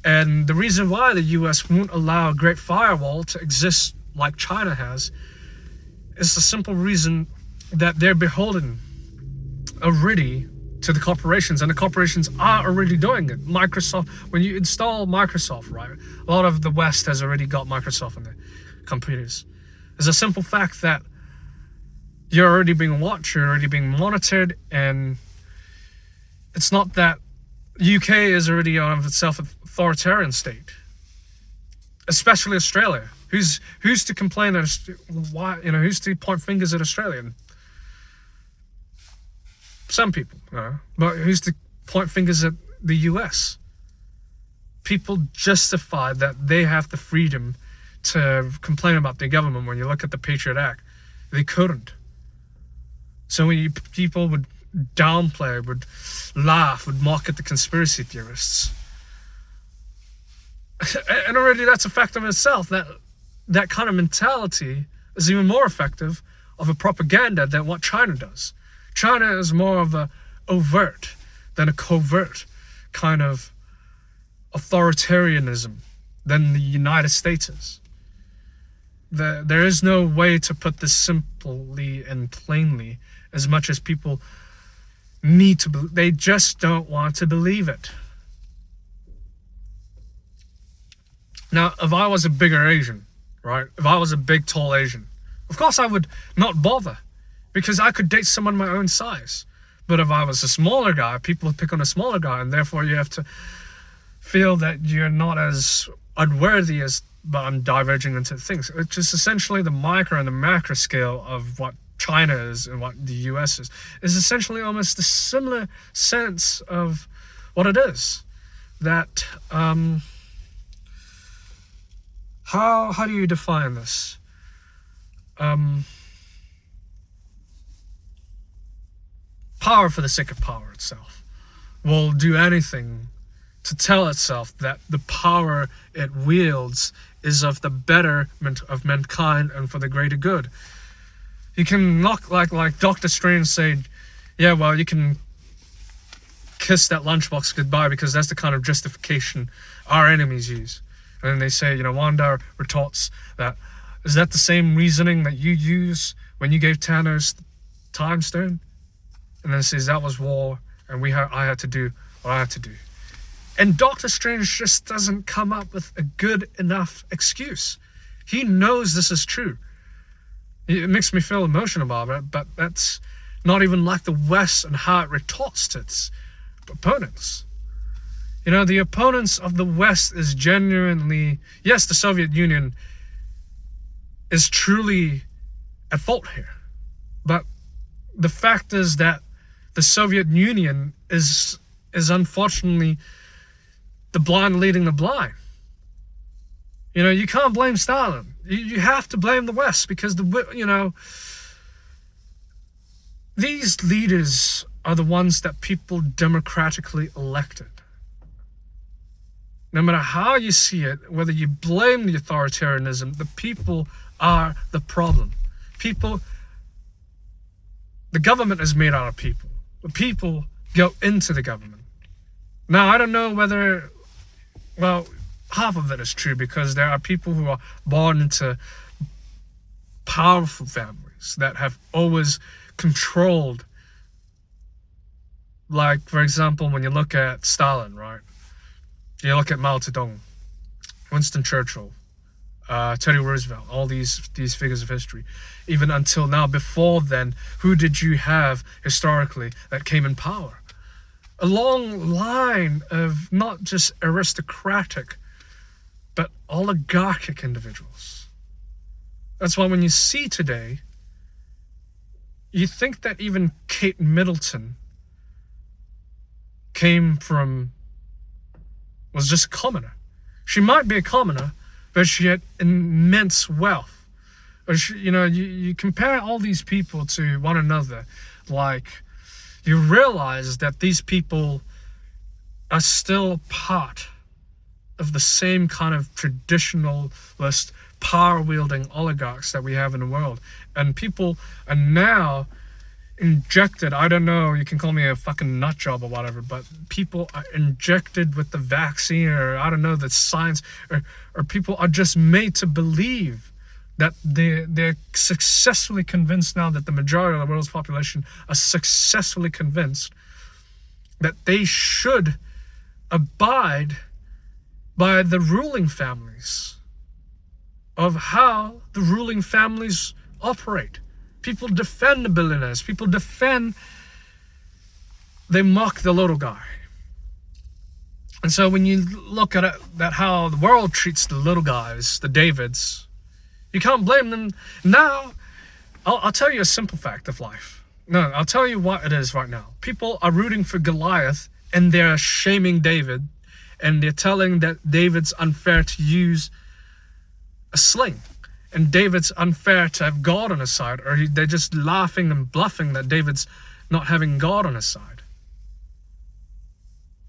And the reason why the US won't allow a Great Firewall to exist like China has is the simple reason that they're beholden already to the corporations, and the corporations are already doing it. Microsoft, when you install Microsoft, right, a lot of the West has already got Microsoft on their computers. There's a simple fact that you're already being watched, you're already being monitored, and it's not that UK is already on of itself an authoritarian state, especially Australia. Who's to complain that why, who's to point fingers at Australia? Some people, but who's to point fingers at the US? People justify that they have the freedom to complain about their government. When you look at the Patriot Act, they couldn't. So when people would downplay, would laugh, would mock at the conspiracy theorists, and already that's a fact of itself. That kind of mentality is even more effective of a propaganda than what China does. China is more of a overt than a covert kind of authoritarianism than the United States is. There is no way to put this simply and plainly, as much as people need to believe. They just don't want to believe it. Now, if I was a bigger Asian, right? If I was a big, tall Asian, of course I would not bother, because I could date someone my own size. But if I was a smaller guy, people would pick on a smaller guy, and therefore you have to feel that you're not as unworthy as, but I'm diverging into things. It's just essentially the micro and the macro scale of what China is and what the US is essentially almost a similar sense of what it is. That, how do you define this? Power for the sake of power itself will do anything to tell itself that the power it wields is of the betterment of mankind and for the greater good. You can not like Dr. Strange said, yeah, well, you can kiss that lunchbox goodbye because that's the kind of justification our enemies use. And then they say, Wanda retorts that, is that the same reasoning that you use when you gave Thanos the Time Stone? And then says that was war, and I had to do what I had to do. And Doctor Strange just doesn't come up with a good enough excuse. He knows this is true. It makes me feel emotional about it, but that's not even like the West and how it retorts to its opponents. The opponents of the West is genuinely, yes, the Soviet Union is truly at fault here. But the fact is that the Soviet Union is unfortunately the blind leading the blind. You can't blame Stalin. You have to blame the West, because these leaders are the ones that people democratically elected. No matter how you see it, whether you blame the authoritarianism, the people are the problem. The government is made out of people. The people go into the government. Now, I don't know whether, half of it is true, because there are people who are born into powerful families that have always controlled. Like, for example, when you look at Stalin, right? You look at Mao Zedong, Winston Churchill, Teddy Roosevelt, all these figures of history. Even until now, before then, who did you have historically that came in power? A long line of not just aristocratic, but oligarchic individuals. That's why when you see today, you think that even Kate Middleton was just a commoner. She might be a commoner, but yet immense wealth. You know, you compare all these people to one another, like, you realize that these people are still part of the same kind of traditionalist, power-wielding oligarchs that we have in the world. And people are now injected, I don't know, you can call me a fucking nut job or whatever, but people are injected with the vaccine, or I don't know, the science, or people are just made to believe that they're successfully convinced now, that the majority of the world's population are successfully convinced that they should abide by the ruling families, of how the ruling families operate. People defend the billionaires. People they mock the little guy. And so when you look at it, that how the world treats the little guys, the Davids, you can't blame them. Now, I'll tell you a simple fact of life. No, I'll tell you what it is right now. People are rooting for Goliath, and they're shaming David, and they're telling that David's unfair to use a sling, and David's unfair to have God on his side, or they're just laughing and bluffing that David's not having God on his side.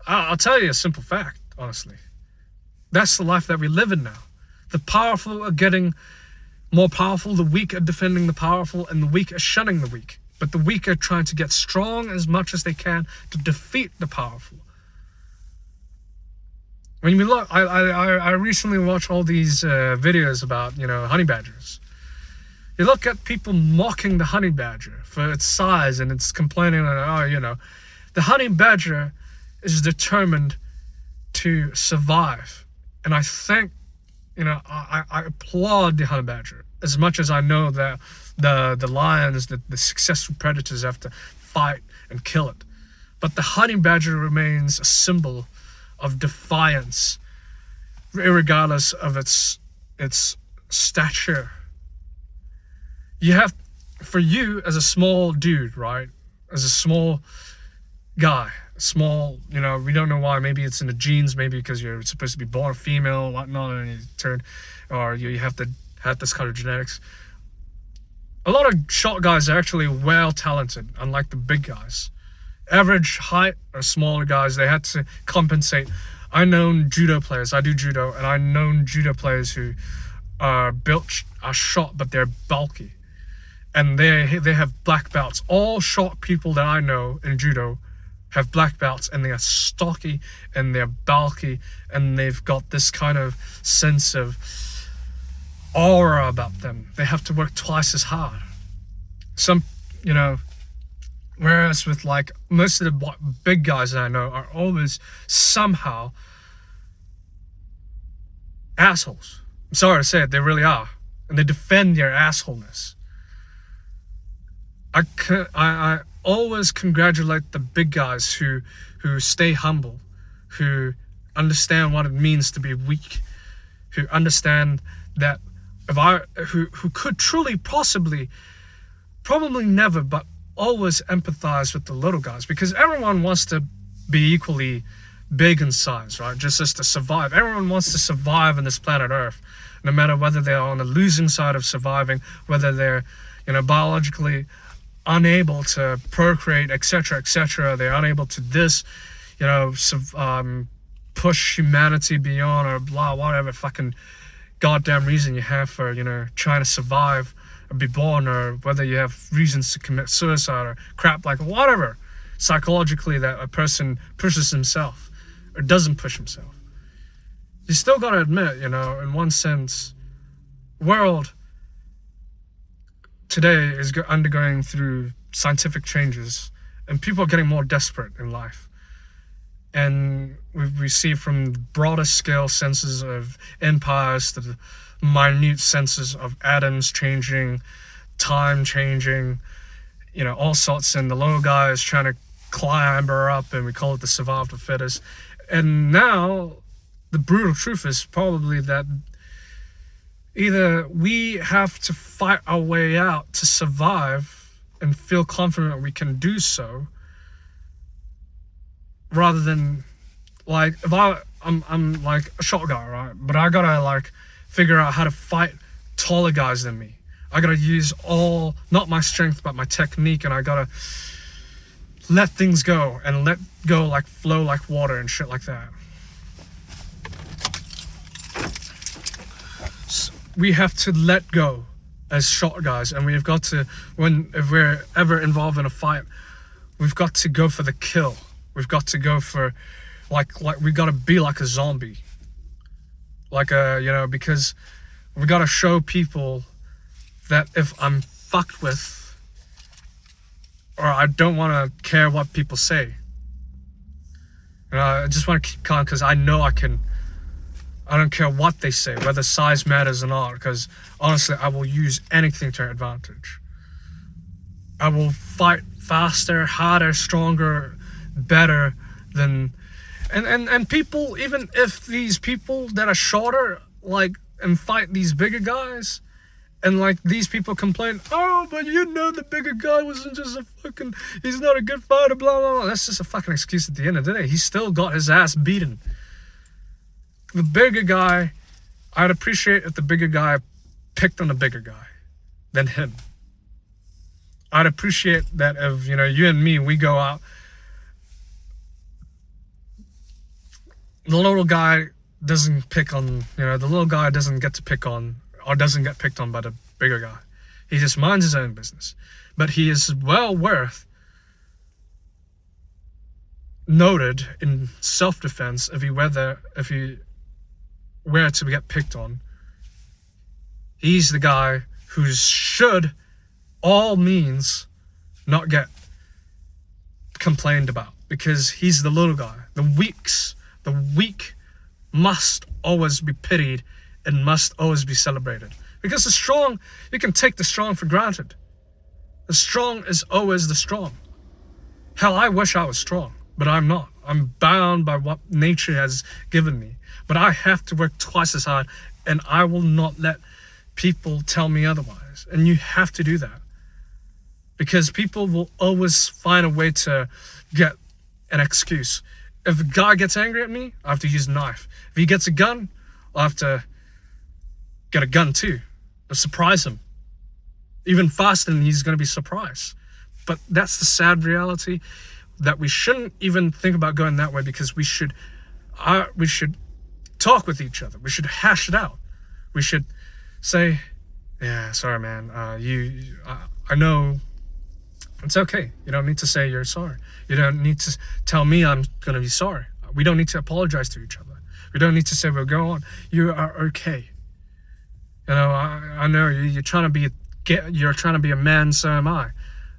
I'll tell you a simple fact, honestly. That's the life that we live in now. The powerful are getting more powerful, the weak are defending the powerful, and the weak are shunning the weak. But the weak are trying to get strong as much as they can to defeat the powerful. When we look, I recently watched all these videos about, you know, honey badgers. You look at people mocking the honey badger for its size, and it's complaining that, oh, you know, the honey badger is determined to survive. And I think, you know, I applaud the honey badger, as much as I know that the lions, the successful predators have to fight and kill it. But the honey badger remains a symbol of defiance, regardless of its stature. You have, for you as a small dude, right? As a small guy, small, you know, we don't know why. Maybe it's in the genes, maybe because you're supposed to be born female, whatnot, and you turn, or you have to have this kind of genetics. A lot of short guys are actually well talented, unlike the big guys. Average height or smaller guys, they had to compensate. I known judo players, I do judo, and I known judo players who are short, but they're bulky. And they have black belts. All short people that I know in judo have black belts, and they are stocky, and they're bulky, and they've got this kind of sense of aura about them. They have to work twice as hard. Some, you know, whereas with like most of the big guys that I know are always somehow assholes. I'm sorry to say it, they really are. And they defend their assholeness. I always congratulate the big guys who stay humble, who understand what it means to be weak, who understand that who could truly probably never, but always empathize with the little guys, because everyone wants to be equally big in size, right? Just as to survive. Everyone wants to survive on this planet Earth, no matter whether they're on the losing side of surviving, whether they're, you know, biologically unable to procreate, etc., etc. They're unable to this, you know, push humanity beyond, or blah, whatever fucking goddamn reason you have for, you know, trying to survive or be born, or whether you have reasons to commit suicide or crap, like whatever psychologically that a person pushes himself or doesn't push himself. You still gotta admit, you know, in one sense, world today is undergoing through scientific changes, and people are getting more desperate in life. And we see from the broadest scale senses of empires to the minute senses of atoms changing, time changing, you know, all sorts, and the little guy is trying to clamber up, and we call it the survival of the fittest. And now the brutal truth is probably that either we have to fight our way out to survive and feel confident we can do so, rather than, like, if I'm like a short guy, right? But I gotta like figure out how to fight taller guys than me. I gotta use all, not my strength, but my technique, and I gotta let things go and let go like flow like water and shit like that. So we have to let go as short guys, and we've got to, if we're ever involved in a fight, we've got to go for the kill. We've got to go for, like we gotta be like a zombie. Because we gotta show people that if I'm fucked with, or I don't want to care what people say, I just want to keep calm, because I know I don't care what they say, whether size matters or not, because honestly, I will use anything to our advantage. I will fight faster, harder, stronger, better than, and people, even if these people that are shorter, and fight these bigger guys, and these people complain, oh, but the bigger guy wasn't just he's not a good fighter, blah, blah, blah. That's just a fucking excuse at the end of the day. He still got his ass beaten. The bigger guy, I'd appreciate if the bigger guy picked on the bigger guy than him. I'd appreciate that if, you and me, we go out, the little guy doesn't pick on, the little guy doesn't get to pick on, or doesn't get picked on by the bigger guy. He just minds his own business. But he is well worth noted in self-defense if he were to get picked on. He's the guy who should all means not get complained about, because he's the little guy. The weak must always be pitied and must always be celebrated. Because the strong, you can take the strong for granted. The strong is always the strong. Hell, I wish I was strong, but I'm not. I'm bound by what nature has given me. But I have to work twice as hard, and I will not let people tell me otherwise. And you have to do that. Because people will always find a way to get an excuse. If a guy gets angry at me, I have to use a knife. If he gets a gun, I'll have to get a gun too. I'll surprise him. Even faster than he's going to be surprised. But that's the sad reality, that we shouldn't even think about going that way, because we should talk with each other. We should hash it out. We should say, yeah, sorry, man. I know it's okay. You don't need to say you're sorry. You don't need to tell me I'm going to be sorry. We don't need to apologize to each other. We don't need to say, well, go on. You are okay. I know you're trying to be a man, so am I.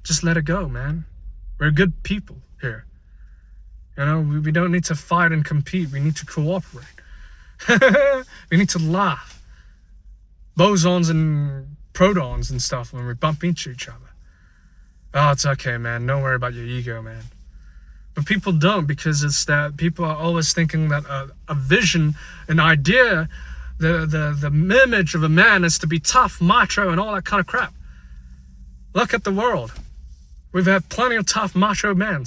Just let it go, man. We're good people here. We don't need to fight and compete. We need to cooperate. We need to laugh. Bosons and protons and stuff when we bump into each other. Oh, it's okay, man. Don't worry about your ego, man. But people don't, because it's that people are always thinking that a vision, an idea, the image of a man is to be tough, macho, and all that kind of crap. Look at the world. We've had plenty of tough, macho men.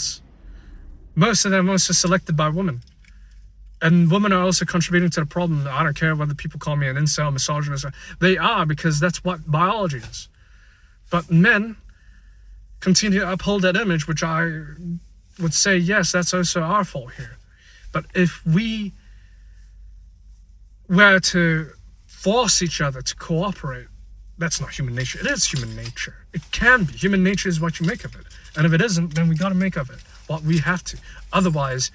Most of them also selected by women. And women are also contributing to the problem. I don't care whether people call me an incel, misogynist. They are, because that's what biology is. But men continue to uphold that image, which I would say, yes, that's also our fault here. But if we were to force each other to cooperate, that's not human nature. It is human nature. It can be. Human nature is what you make of it. And if it isn't, then we got to make of it what we have to. Otherwise,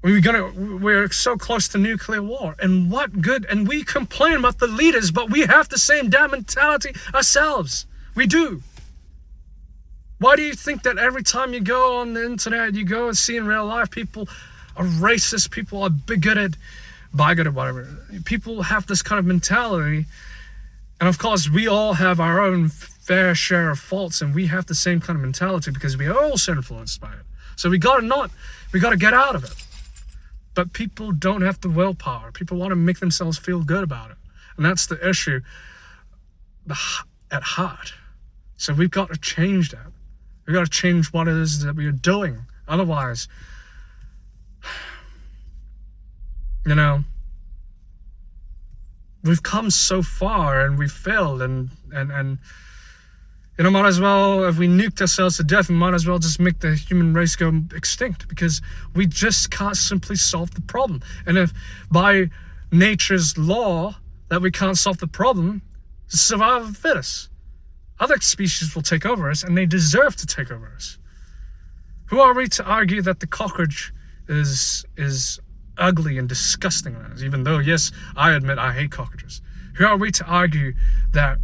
we're so close to nuclear war. And what good? And we complain about the leaders, but we have the same damn mentality ourselves. We do. Why do you think that every time you go on the internet, you go and see in real life, people are racist, people are bigoted, whatever. People have this kind of mentality. And of course, we all have our own fair share of faults, and we have the same kind of mentality because we are also influenced by it. So we gotta get out of it. But people don't have the willpower. People want to make themselves feel good about it. And that's the issue at heart. So we've got to change that. We've got to change what it is that we are doing. Otherwise, we've come so far and we've failed, and might as well, if we nuked ourselves to death, we might as well just make the human race go extinct, because we just can't simply solve the problem. And if by nature's law that we can't solve the problem, survival of the fittest, other species will take over us, and they deserve to take over us. Who are we to argue that the cockroach is ugly and disgusting, even though, yes, I admit I hate cockroaches? Who are we to argue that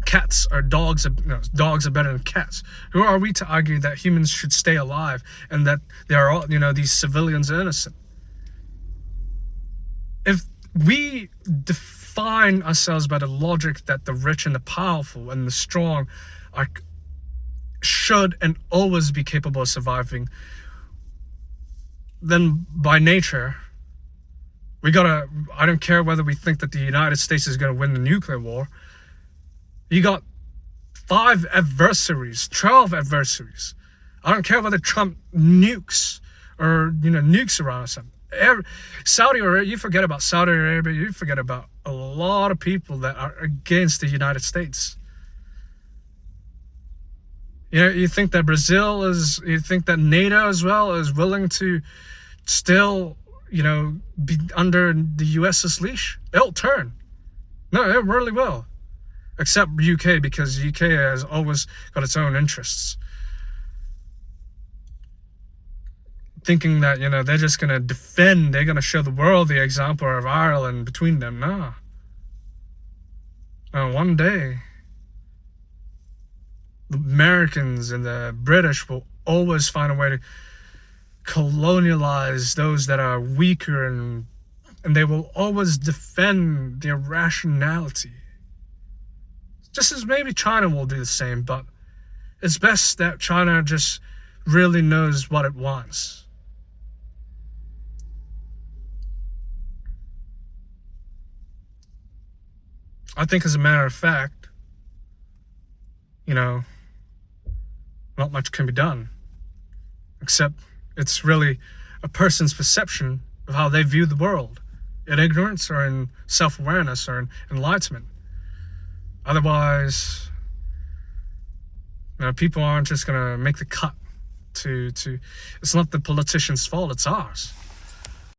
dogs are better than cats? Who are we to argue that humans should stay alive and that they are all, these civilians are innocent? If we define ourselves by the logic that the rich and the powerful and the strong should and always be capable of surviving, then by nature, I don't care whether we think that the United States is going to win the nuclear war. You got 5 adversaries, 12 adversaries. I don't care whether Trump nukes or, nukes around us. Saudi Arabia, you forget about Saudi Arabia, you forget about a lot of people that are against the United States. You think that you think that NATO as well is willing to still, be under the US's leash? It'll turn. No, it really will. Except UK, because UK has always got its own interests. Thinking that, they're just going to defend, they're going to show the world the example of Ireland between them. Nah. One day, the Americans and the British will always find a way to colonialize those that are weaker, and they will always defend their rationality. Just as maybe China will do the same, but it's best that China just really knows what it wants. I think, as a matter of fact, not much can be done, except it's really a person's perception of how they view the world, in ignorance or in self-awareness or in enlightenment. Otherwise, people aren't just going to make the cut to it's not the politicians' fault, it's ours.